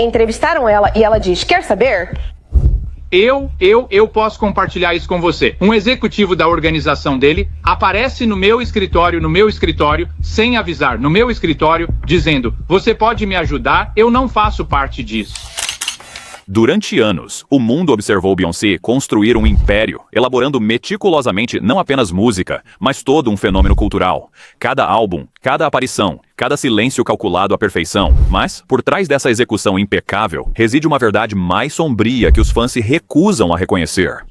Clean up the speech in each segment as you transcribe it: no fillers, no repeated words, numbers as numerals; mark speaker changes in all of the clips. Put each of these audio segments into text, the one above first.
Speaker 1: Entrevistaram ela e ela diz: quer saber?
Speaker 2: Eu posso compartilhar isso com você. Um executivo da organização dele aparece no meu escritório, sem avisar, no meu escritório, dizendo: você pode me ajudar? Eu não faço parte disso.
Speaker 3: Durante anos, o mundo observou Beyoncé construir um império, elaborando meticulosamente não apenas música, mas todo um fenômeno cultural. Cada álbum, cada aparição, cada silêncio calculado à perfeição. Mas, por trás dessa execução impecável, reside uma verdade mais sombria que os fãs se recusam a reconhecer.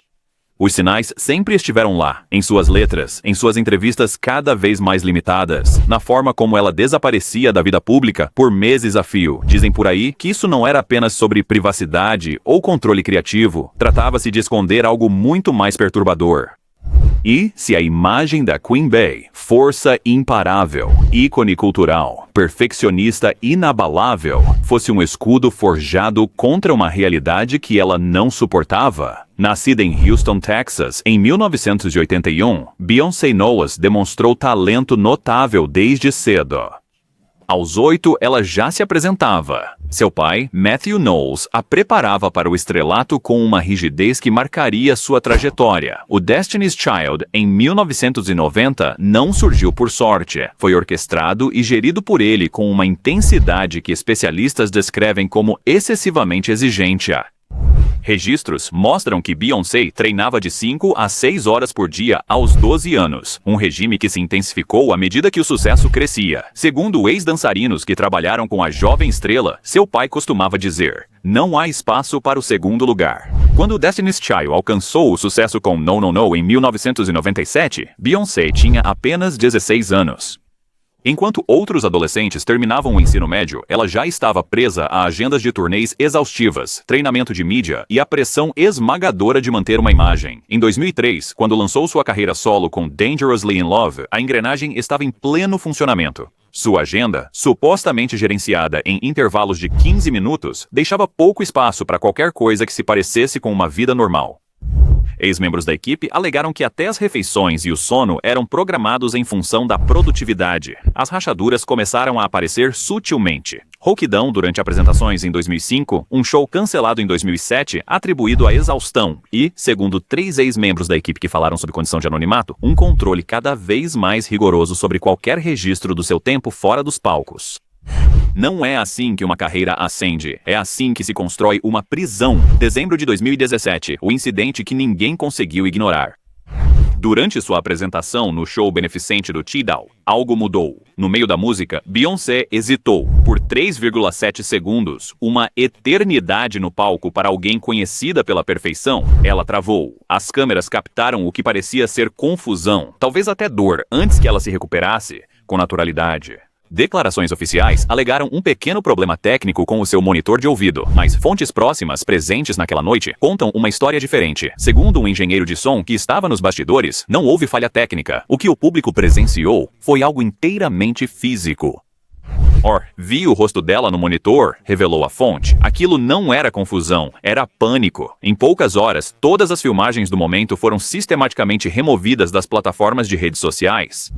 Speaker 3: Os sinais sempre estiveram lá, em suas letras, em suas entrevistas cada vez mais limitadas, na forma como ela desaparecia da vida pública por meses a fio. Dizem por aí que isso não era apenas sobre privacidade ou controle criativo, tratava-se de esconder algo muito mais perturbador. E se a imagem da Queen Bey, força imparável, ícone cultural, perfeccionista inabalável, fosse um escudo forjado contra uma realidade que ela não suportava? Nascida em Houston, Texas, em 1981, Beyoncé Knowles demonstrou talento notável desde cedo. Aos 8, ela já se apresentava. Seu pai, Matthew Knowles, a preparava para o estrelato com uma rigidez que marcaria sua trajetória. O Destiny's Child, em 1990, não surgiu por sorte. Foi orquestrado e gerido por ele com uma intensidade que especialistas descrevem como excessivamente exigente. Registros mostram que Beyoncé treinava de 5 a 6 horas por dia aos 12 anos, um regime que se intensificou à medida que o sucesso crescia. Segundo ex-dançarinos que trabalharam com a jovem estrela, seu pai costumava dizer: não há espaço para o segundo lugar. Quando Destiny's Child alcançou o sucesso com No No No em 1997, Beyoncé tinha apenas 16 anos. Enquanto outros adolescentes terminavam o ensino médio, ela já estava presa a agendas de turnês exaustivas, treinamento de mídia e a pressão esmagadora de manter uma imagem. Em 2003, quando lançou sua carreira solo com Dangerously in Love, a engrenagem estava em pleno funcionamento. Sua agenda, supostamente gerenciada em intervalos de 15 minutos, deixava pouco espaço para qualquer coisa que se parecesse com uma vida normal. Ex-membros da equipe alegaram que até as refeições e o sono eram programados em função da produtividade. As rachaduras começaram a aparecer sutilmente. Rouquidão durante apresentações em 2005, um show cancelado em 2007 atribuído à exaustão e, segundo 3 ex-membros da equipe que falaram sob condição de anonimato, um controle cada vez mais rigoroso sobre qualquer registro do seu tempo fora dos palcos. Não é assim que uma carreira ascende, é assim que se constrói uma prisão. Dezembro de 2017, o incidente que ninguém conseguiu ignorar. Durante sua apresentação no show beneficente do Tidal, algo mudou. No meio da música, Beyoncé hesitou. Por 3,7 segundos, uma eternidade no palco para alguém conhecida pela perfeição, ela travou. As câmeras captaram o que parecia ser confusão, talvez até dor, antes que ela se recuperasse com naturalidade. Declarações oficiais alegaram um pequeno problema técnico com o seu monitor de ouvido, mas fontes próximas presentes naquela noite contam uma história diferente. Segundo um engenheiro de som que estava nos bastidores, não houve falha técnica. O que o público presenciou foi algo inteiramente físico. Vi o rosto dela no monitor, revelou a fonte. Aquilo não era confusão, era pânico. Em poucas horas, todas as filmagens do momento foram sistematicamente removidas das plataformas de redes sociais.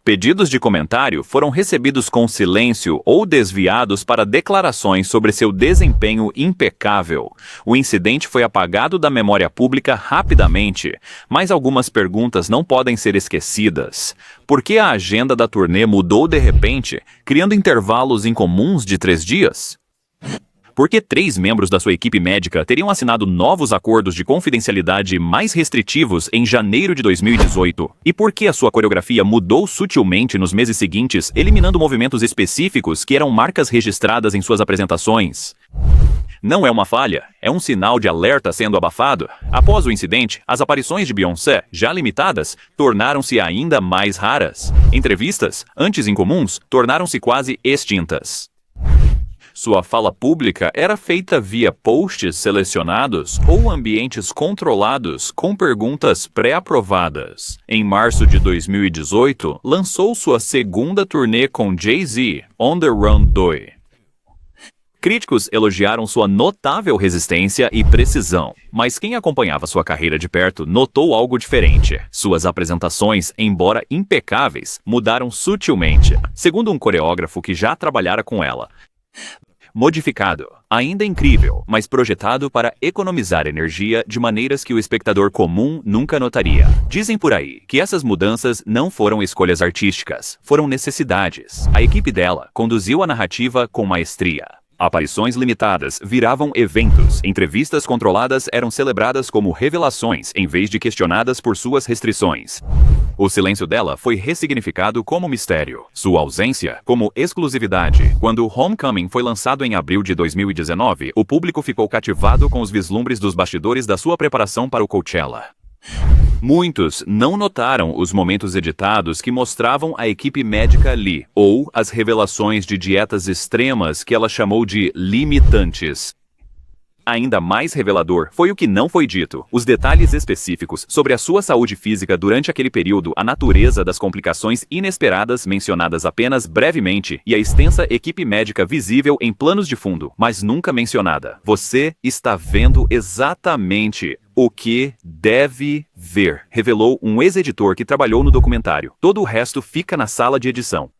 Speaker 3: Pedidos de comentário foram recebidos com silêncio ou desviados para declarações sobre seu desempenho impecável. O incidente foi apagado da memória pública rapidamente, mas algumas perguntas não podem ser esquecidas. Por que a agenda da turnê mudou de repente, criando intervalos incomuns de 3 dias? Por que 3 membros da sua equipe médica teriam assinado novos acordos de confidencialidade mais restritivos em janeiro de 2018? E por que a sua coreografia mudou sutilmente nos meses seguintes, eliminando movimentos específicos que eram marcas registradas em suas apresentações? Não é uma falha, é um sinal de alerta sendo abafado. Após o incidente, as aparições de Beyoncé, já limitadas, tornaram-se ainda mais raras. Entrevistas, antes incomuns, tornaram-se quase extintas. Sua fala pública era feita via posts selecionados ou ambientes controlados com perguntas pré-aprovadas. Em março de 2018, lançou sua segunda turnê com Jay-Z, On the Run 2. Críticos elogiaram sua notável resistência e precisão, mas quem acompanhava sua carreira de perto notou algo diferente. Suas apresentações, embora impecáveis, mudaram sutilmente, segundo um coreógrafo que já trabalhara com ela. modificado, ainda incrível, mas projetado para economizar energia de maneiras que o espectador comum nunca notaria. Dizem por aí que essas mudanças não foram escolhas artísticas, foram necessidades. A equipe dela conduziu a narrativa com maestria. Aparições limitadas viravam eventos, entrevistas controladas eram celebradas como revelações em vez de questionadas por suas restrições. O silêncio dela foi ressignificado como mistério, sua ausência como exclusividade. Quando Homecoming foi lançado em abril de 2019, o público ficou cativado com os vislumbres dos bastidores da sua preparação para o Coachella. Muitos não notaram os momentos editados que mostravam a equipe médica ali, ou as revelações de dietas extremas que ela chamou de limitantes. Ainda mais revelador foi o que não foi dito, os detalhes específicos sobre a sua saúde física durante aquele período, a natureza das complicações inesperadas mencionadas apenas brevemente e a extensa equipe médica visível em planos de fundo, mas nunca mencionada. Você está vendo exatamente o que deve ver, revelou um ex-editor que trabalhou no documentário. Todo o resto fica na sala de edição.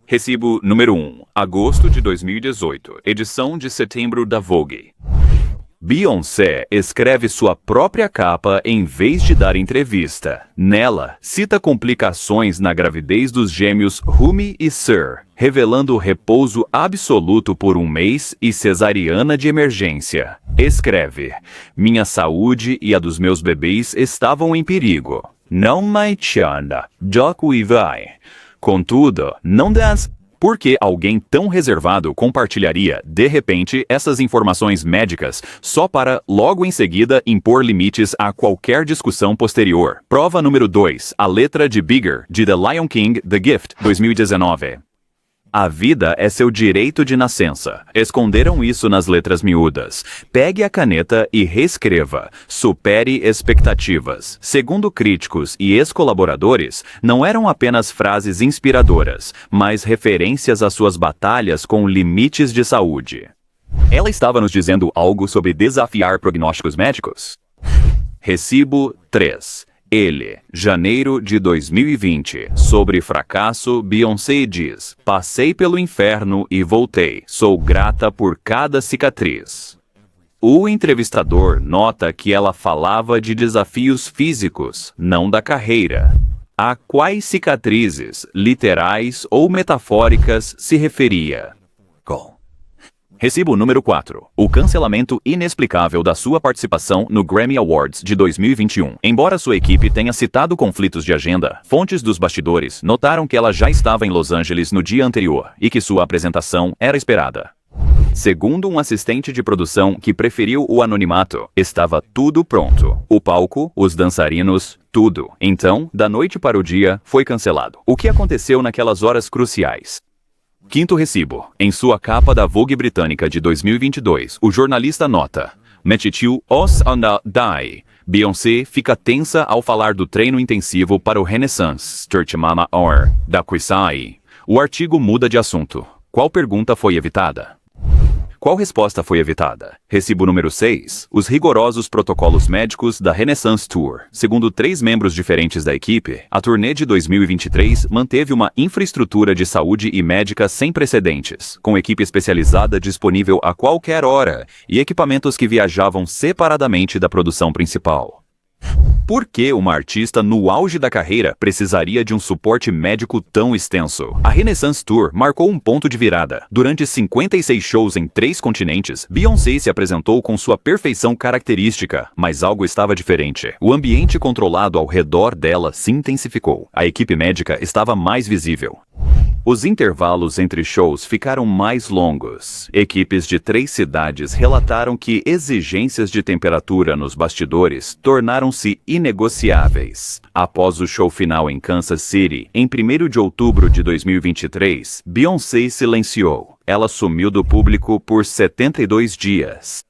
Speaker 3: Recibo número 1, agosto de 2018, edição de setembro da Vogue. Beyoncé escreve sua própria capa em vez de dar entrevista. Nela, cita complicações na gravidez dos gêmeos Rumi e Sir, revelando repouso absoluto por um mês e cesariana de emergência. Escreve: minha saúde e a dos meus bebês estavam em perigo. Não me chanda, Doc vai. Contudo, não das... Por que alguém tão reservado compartilharia, de repente, essas informações médicas só para, logo em seguida, impor limites a qualquer discussão posterior? Prova número 2, a letra de Bigger, de The Lion King, The Gift, 2019. A vida é seu direito de nascença. Esconderam isso nas letras miúdas. Pegue a caneta e reescreva. Supere expectativas. Segundo críticos e ex-colaboradores, não eram apenas frases inspiradoras, mas referências às suas batalhas com limites de saúde. Ela estava nos dizendo algo sobre desafiar prognósticos médicos? Recibo 3. Ele, janeiro de 2020, sobre fracasso, Beyoncé diz: passei pelo inferno e voltei, sou grata por cada cicatriz. O entrevistador nota que ela falava de desafios físicos, não da carreira. A quais cicatrizes, literais ou metafóricas, se referia? Recibo número 4. O cancelamento inexplicável da sua participação no Grammy Awards de 2021. Embora sua equipe tenha citado conflitos de agenda, fontes dos bastidores notaram que ela já estava em Los Angeles no dia anterior e que sua apresentação era esperada. Segundo um assistente de produção que preferiu o anonimato, estava tudo pronto. O palco, os dançarinos, tudo. Então, da noite para o dia, foi cancelado. O que aconteceu naquelas horas cruciais? Quinto recibo. Em sua capa da Vogue britânica de 2022, o jornalista nota: Metitiu os anda die. Beyoncé fica tensa ao falar do treino intensivo para o Renaissance Church Mama Hour, da Quisai. O artigo muda de assunto. Qual pergunta foi evitada? Qual resposta foi evitada? Recibo número 6. Os rigorosos protocolos médicos da Renaissance Tour. Segundo 3 membros diferentes da equipe, a turnê de 2023 manteve uma infraestrutura de saúde e médica sem precedentes, com equipe especializada disponível a qualquer hora e equipamentos que viajavam separadamente da produção principal. Por que uma artista no auge da carreira precisaria de um suporte médico tão extenso? A Renaissance Tour marcou um ponto de virada. Durante 56 shows em 3 continentes, Beyoncé se apresentou com sua perfeição característica, mas algo estava diferente. O ambiente controlado ao redor dela se intensificou. A equipe médica estava mais visível. Os intervalos entre shows ficaram mais longos. Equipes de 3 cidades relataram que exigências de temperatura nos bastidores tornaram-se inegociáveis. Após o show final em Kansas City, em 1º de outubro de 2023, Beyoncé silenciou. Ela sumiu do público por 72 dias.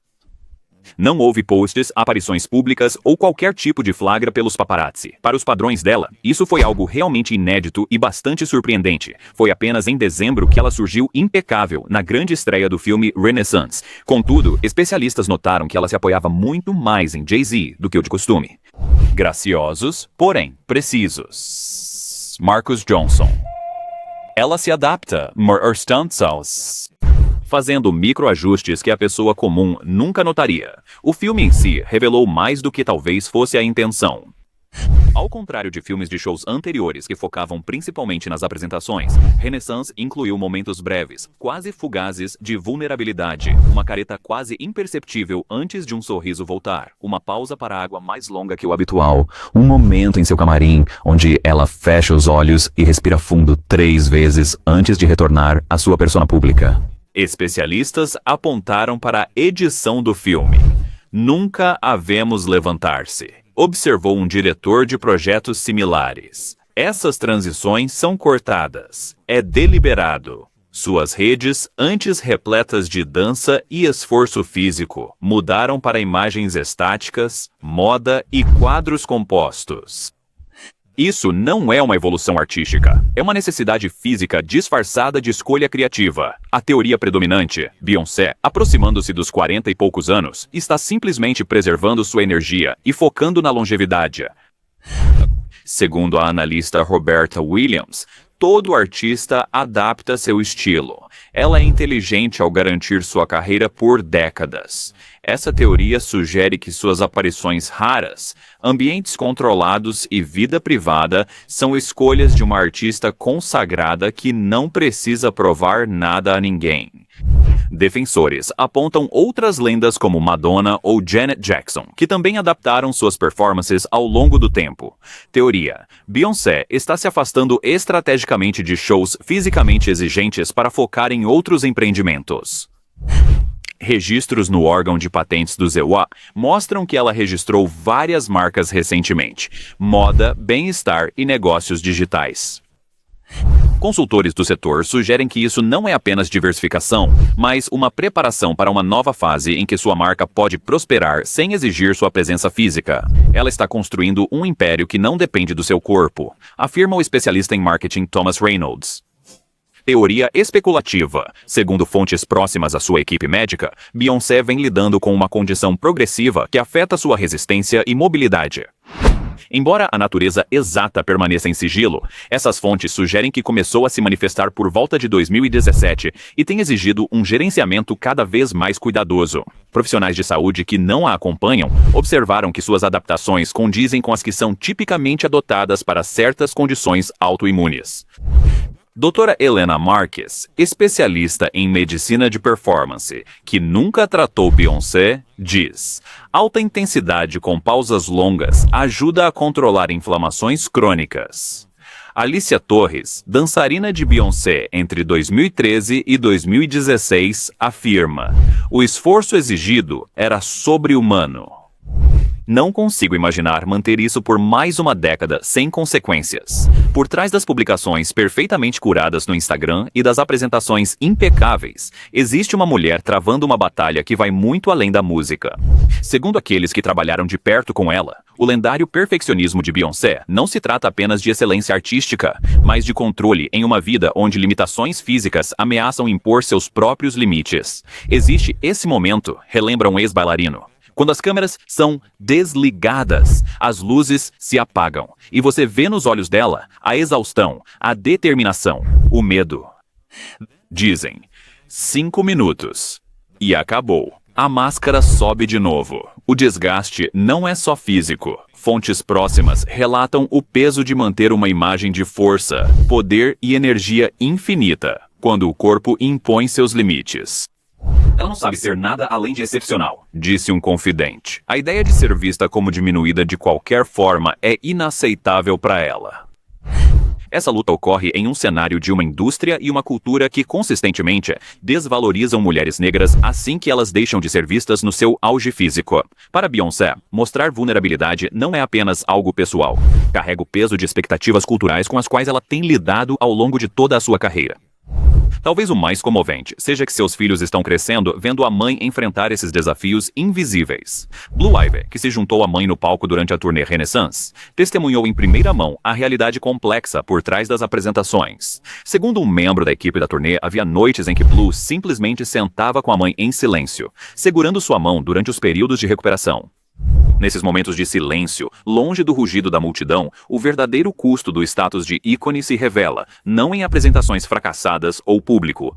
Speaker 3: Não houve posts, aparições públicas ou qualquer tipo de flagra pelos paparazzi. Para os padrões dela, isso foi algo realmente inédito e bastante surpreendente. Foi apenas em dezembro que ela surgiu impecável na grande estreia do filme Renaissance. Contudo, especialistas notaram que ela se apoiava muito mais em Jay-Z do que o de costume. Graciosos, porém precisos. Marcus Johnson. Ela se adapta, more stunts. fazendo microajustes que a pessoa comum nunca notaria. O filme em si revelou mais do que talvez fosse a intenção. Ao contrário de filmes de shows anteriores que focavam principalmente nas apresentações, Renaissance incluiu momentos breves, quase fugazes, de vulnerabilidade, uma careta quase imperceptível antes de um sorriso voltar, uma pausa para a água mais longa que o habitual, um momento em seu camarim onde ela fecha os olhos e respira fundo 3 vezes antes de retornar à sua persona pública. Especialistas apontaram para a edição do filme. Nunca a vemos levantar-se, observou um diretor de projetos similares. Essas transições são cortadas. É deliberado. Suas redes, antes repletas de dança e esforço físico, mudaram para imagens estáticas, moda e quadros compostos. Isso não é uma evolução artística. É uma necessidade física disfarçada de escolha criativa. A teoria predominante, Beyoncé, aproximando-se dos 40 e poucos anos, está simplesmente preservando sua energia e focando na longevidade. Segundo a analista Roberta Williams, todo artista adapta seu estilo. Ela é inteligente ao garantir sua carreira por décadas. Essa teoria sugere que suas aparições raras, ambientes controlados e vida privada são escolhas de uma artista consagrada que não precisa provar nada a ninguém. Defensores apontam outras lendas como Madonna ou Janet Jackson, que também adaptaram suas performances ao longo do tempo. Teoria: Beyoncé está se afastando estrategicamente de shows fisicamente exigentes para focar em outros empreendimentos. Registros no órgão de patentes do ZEWA mostram que ela registrou várias marcas recentemente: moda, bem-estar e negócios digitais. Consultores do setor sugerem que isso não é apenas diversificação, mas uma preparação para uma nova fase em que sua marca pode prosperar sem exigir sua presença física. Ela está construindo um império que não depende do seu corpo, afirma o especialista em marketing Thomas Reynolds. Teoria especulativa. Segundo fontes próximas à sua equipe médica, Beyoncé vem lidando com uma condição progressiva que afeta sua resistência e mobilidade. Embora a natureza exata permaneça em sigilo, essas fontes sugerem que começou a se manifestar por volta de 2017 e tem exigido um gerenciamento cada vez mais cuidadoso. Profissionais de saúde que não a acompanham observaram que suas adaptações condizem com as que são tipicamente adotadas para certas condições autoimunes. Doutora Helena Marques, especialista em medicina de performance, que nunca tratou Beyoncé, diz: alta intensidade com pausas longas ajuda a controlar inflamações crônicas. Alicia Torres, dançarina de Beyoncé entre 2013 e 2016, afirma: o esforço exigido era sobre-humano. Não consigo imaginar manter isso por mais uma década sem consequências. Por trás das publicações perfeitamente curadas no Instagram e das apresentações impecáveis, existe uma mulher travando uma batalha que vai muito além da música. Segundo aqueles que trabalharam de perto com ela, o lendário perfeccionismo de Beyoncé não se trata apenas de excelência artística, mas de controle em uma vida onde limitações físicas ameaçam impor seus próprios limites. Existe esse momento, relembra um ex-bailarino, quando as câmeras são desligadas, as luzes se apagam, e você vê nos olhos dela a exaustão, a determinação, o medo. Dizem, 5 minutos. E acabou. A máscara sobe de novo. O desgaste não é só físico. Fontes próximas relatam o peso de manter uma imagem de força, poder e energia infinita, quando o corpo impõe seus limites. Ela não sabe ser nada além de excepcional, disse um confidente. A ideia de ser vista como diminuída de qualquer forma é inaceitável para ela. Essa luta ocorre em um cenário de uma indústria e uma cultura que consistentemente desvalorizam mulheres negras assim que elas deixam de ser vistas no seu auge físico. Para Beyoncé, mostrar vulnerabilidade não é apenas algo pessoal. Carrega o peso de expectativas culturais com as quais ela tem lidado ao longo de toda a sua carreira. Talvez o mais comovente seja que seus filhos estão crescendo vendo a mãe enfrentar esses desafios invisíveis. Blue Ivy, que se juntou à mãe no palco durante a turnê Renaissance, testemunhou em primeira mão a realidade complexa por trás das apresentações. Segundo um membro da equipe da turnê, havia noites em que Blue simplesmente sentava com a mãe em silêncio, segurando sua mão durante os períodos de recuperação. Nesses momentos de silêncio, longe do rugido da multidão, o verdadeiro custo do status de ícone se revela, não em apresentações fracassadas ou público.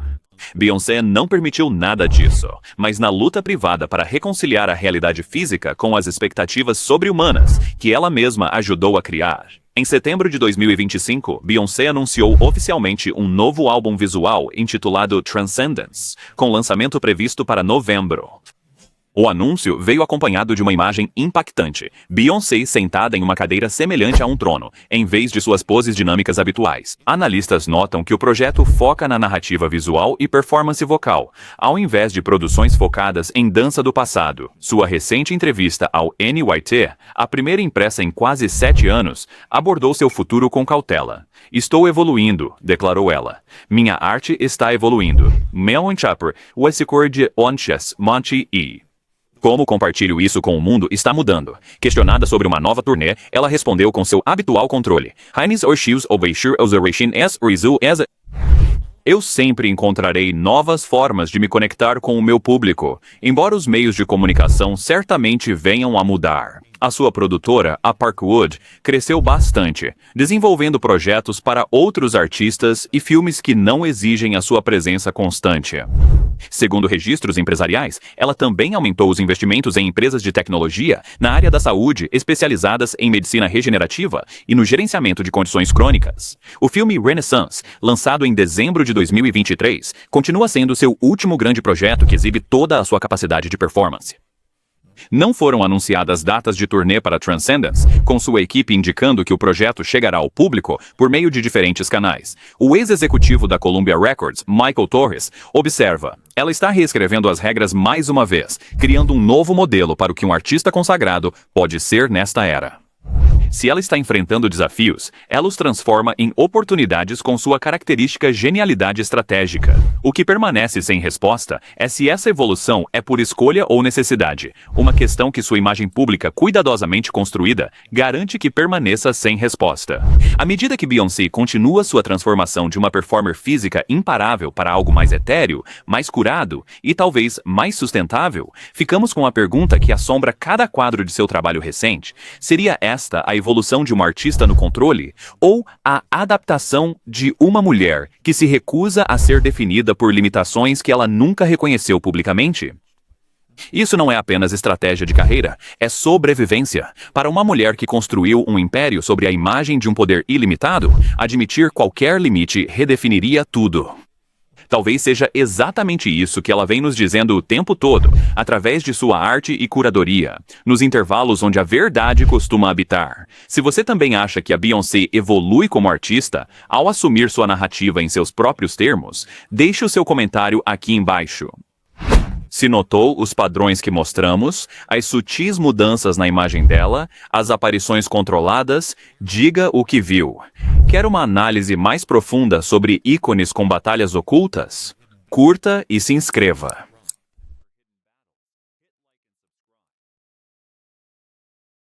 Speaker 3: Beyoncé não permitiu nada disso, mas na luta privada para reconciliar a realidade física com as expectativas sobre-humanas que ela mesma ajudou a criar. Em setembro de 2025, Beyoncé anunciou oficialmente um novo álbum visual intitulado Transcendence, com lançamento previsto para novembro. O anúncio veio acompanhado de uma imagem impactante, Beyoncé sentada em uma cadeira semelhante a um trono, em vez de suas poses dinâmicas habituais. Analistas notam que o projeto foca na narrativa visual e performance vocal, ao invés de produções focadas em dança do passado. Sua recente entrevista ao NYT, a primeira impressa em quase 7 anos, abordou seu futuro com cautela. "Estou evoluindo", declarou ela. "Minha arte está evoluindo." Melon Chopper, Westcor de Onches, Monte E. Como compartilho isso com o mundo está mudando. Questionada sobre uma nova turnê, ela respondeu com seu habitual controle. Eu sempre encontrarei novas formas de me conectar com o meu público, embora os meios de comunicação certamente venham a mudar. A sua produtora, a Parkwood, cresceu bastante, desenvolvendo projetos para outros artistas e filmes que não exigem a sua presença constante. Segundo registros empresariais, ela também aumentou os investimentos em empresas de tecnologia na área da saúde especializadas em medicina regenerativa e no gerenciamento de condições crônicas. O filme Renaissance, lançado em dezembro de 2023, continua sendo seu último grande projeto que exibe toda a sua capacidade de performance. Não foram anunciadas datas de turnê para Transcendence, com sua equipe indicando que o projeto chegará ao público por meio de diferentes canais. O ex-executivo da Columbia Records, Michael Torres, observa: "Ela está reescrevendo as regras mais uma vez, criando um novo modelo para o que um artista consagrado pode ser nesta era." Se ela está enfrentando desafios, ela os transforma em oportunidades com sua característica genialidade estratégica. O que permanece sem resposta é se essa evolução é por escolha ou necessidade, uma questão que sua imagem pública cuidadosamente construída garante que permaneça sem resposta. À medida que Beyoncé continua sua transformação de uma performer física imparável para algo mais etéreo, mais curado e talvez mais sustentável, ficamos com a pergunta que assombra cada quadro de seu trabalho recente: seria esta a evolução de uma artista no controle, ou a adaptação de uma mulher que se recusa a ser definida por limitações que ela nunca reconheceu publicamente? Isso não é apenas estratégia de carreira, é sobrevivência. Para uma mulher que construiu um império sobre a imagem de um poder ilimitado, admitir qualquer limite redefiniria tudo. Talvez seja exatamente isso que ela vem nos dizendo o tempo todo, através de sua arte e curadoria, nos intervalos onde a verdade costuma habitar. Se você também acha que a Beyoncé evolui como artista, ao assumir sua narrativa em seus próprios termos, deixe o seu comentário aqui embaixo. Se notou os padrões que mostramos, as sutis mudanças na imagem dela, as aparições controladas, diga o que viu. Quer uma análise mais profunda sobre ícones com batalhas ocultas? Curta e se inscreva.